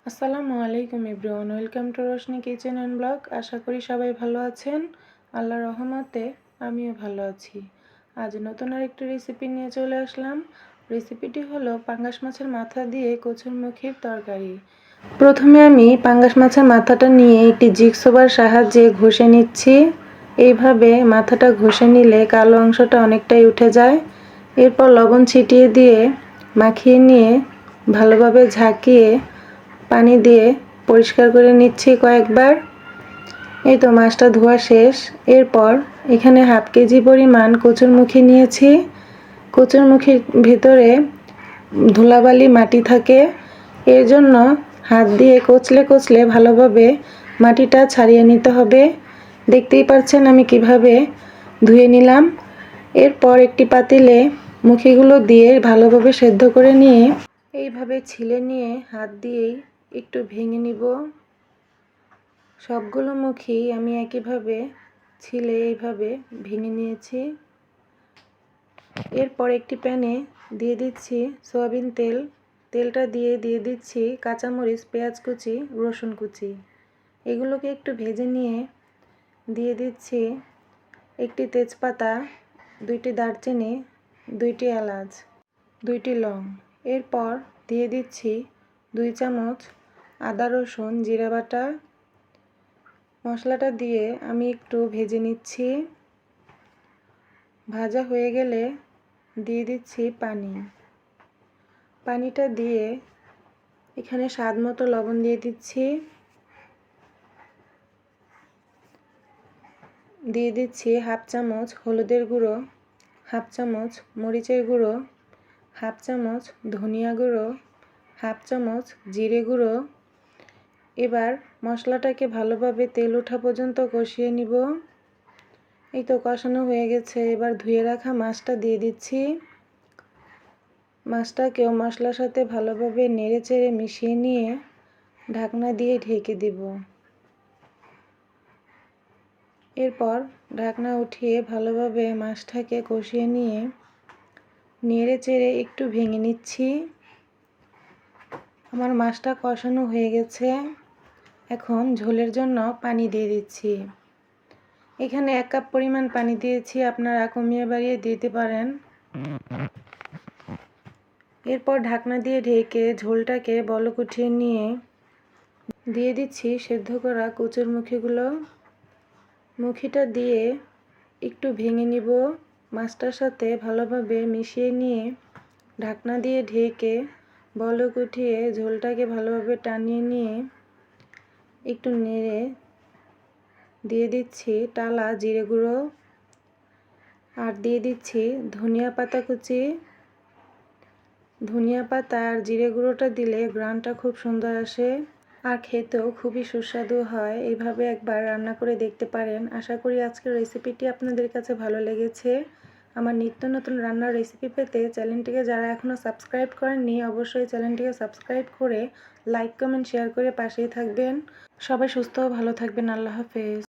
আসসালামু আলাইকুম everyone, welcome to Roshni kitchen and blog. আশা করি সবাই ভালো আছেন। আল্লাহর রহমতে আমিও ভালো আছি। আজ নতুন আরেকটি রেসিপি নিয়ে চলে আসলাম। রেসিপিটি হলো পাঙ্গাস মাছের মাথা দিয়ে কচুরমুখির তরকারি। প্রথমে আমি পাঙ্গাস মাছের মাথাটা নিয়ে একটি জিগসোবার সাহায্যে ঘষে নিচ্ছি। এইভাবে মাথাটা ঘষে নিলে কালো অংশটা অনেকটাই উঠে যায়। এরপর লবণ ছিটিয়ে দিয়ে মাখিয়ে নিয়ে ভালোভাবে ঝাঁকিয়ে পানি দিয়ে পরিষ্কার করে নিচ্ছি কয়েকবার। এই তো মাছটা ধোয়া শেষ। এরপর এখানে হাফ কেজি পরিমাণ কচুরমুখী নিয়েছি। কচুরমুখির ভিতরে ধুলাবালি মাটি থাকে, এর জন্য হাত দিয়ে কচলে কচলে ভালোভাবে মাটিটা ছাড়িয়ে নিতে হবে। দেখতেই পাচ্ছেন আমি কিভাবে ধুয়ে নিলাম। এরপর একটি পাতিলে মুখিগুলো দিয়ে ভালোভাবে সেদ্ধ করে নিয়ে এইভাবে ছিলে নিয়ে হাত দিয়েই একটু ভেঙে নিব। সবগুলো মুখি আমি একইভাবে ছিলে এইভাবে ভেঙে নিয়েছি। এরপর একটি প্যানে দিয়ে দিচ্ছি সয়াবিন তেল। তেলটা দিয়ে দিচ্ছি কাঁচামরিচ, পেঁয়াজ কুচি, রসুন কুচি। এগুলোকে একটু ভেজে নিয়ে দিয়ে দিচ্ছি একটি তেজপাতা, 2টি দারচিনি, 2টি এলাচ, 2টি লং। এরপর দিয়ে দিচ্ছি 2 চামচ আদা রসুন জিরা বাটা। মশলাটা দিয়ে আমি একটু ভেজে নিচ্ছি। ভাজা হয়ে গেলে দিয়ে দিচ্ছি পানি। পানিটা দিয়ে এখানে স্বাদ মতো লবণ দিয়ে দিচ্ছি। দিয়ে দিচ্ছি হাফ চামচ হলুদের গুঁড়ো, হাফ চামচ মরিচের গুঁড়ো, হাফ চামচ ধনিয়া গুঁড়ো, হাফ চামচ জিরে গুঁড়ো। এবার মশলাটাকে ভালোভাবে তেল ওঠা পর্যন্ত কষিয়ে নিব। এই তো কষানো হয়ে গেছে। এবার ধুয়ে রাখা মাছটা দিয়ে দিচ্ছি। মাছটাকেও মশলার সাথে ভালোভাবে নেড়েচেড়ে মিশিয়ে নিয়ে ঢাকনা দিয়ে ঢেকে দিব। এরপর ঢাকনা উঠিয়ে ভালোভাবে মাছটাকে কষিয়ে নিয়ে নেড়েচেড়ে একটু ভেঙে নিচ্ছি। আমার মাছটা কষানো হয়ে গেছে। এখন ঝোলের জন্য পানি দিয়ে দিচ্ছি। এখানে 1 কাপ পরিমাণ পানি দিয়েছি, আপনারা কমিয়ে বাড়িয়ে দিতে পারেন। এরপর ঢাকনা দিয়ে ঢেকে ঝোলটাকে বলক উঠিয়ে নিয়ে দিয়ে দিচ্ছি সেদ্ধ করা কচুর মুখিগুলো। মুখিটা দিয়ে একটু ভেঙে নিব। মাছটার সাথে ভালোভাবে মিশিয়ে নিয়ে ঢাকনা দিয়ে ঢেকে বলক উঠিয়ে ঝোলটাকে ভালোভাবে টানিয়ে নিয়ে একটু নেড়ে দিয়ে দিচ্ছি টালা জিরে গুঁড়ো আর দিয়ে দিচ্ছি ধনিয়া পাতা কুচি। ধনিয়া পাতা আর জিরে গুঁড়োটা দিলে ঘ্রাণটা খুব সুন্দর আসে আর খেতেও খুবই সুস্বাদু হয়। এইভাবে একবার রান্না করে দেখতে পারেন। আশা করি আজকের রেসিপিটি আপনাদের কাছে ভালো লেগেছে। আমার নিত্য নতুন রান্নার রেসিপি পেতে চ্যানেলটিকে যারা এখনও সাবস্ক্রাইব করেননি অবশ্যই চ্যানেলটিকে সাবস্ক্রাইব করে লাইক কমেন্ট শেয়ার করে পাশেই থাকবেন। সবাই সুস্থ ও ভালো থাকবেন। আল্লাহ হাফেজ।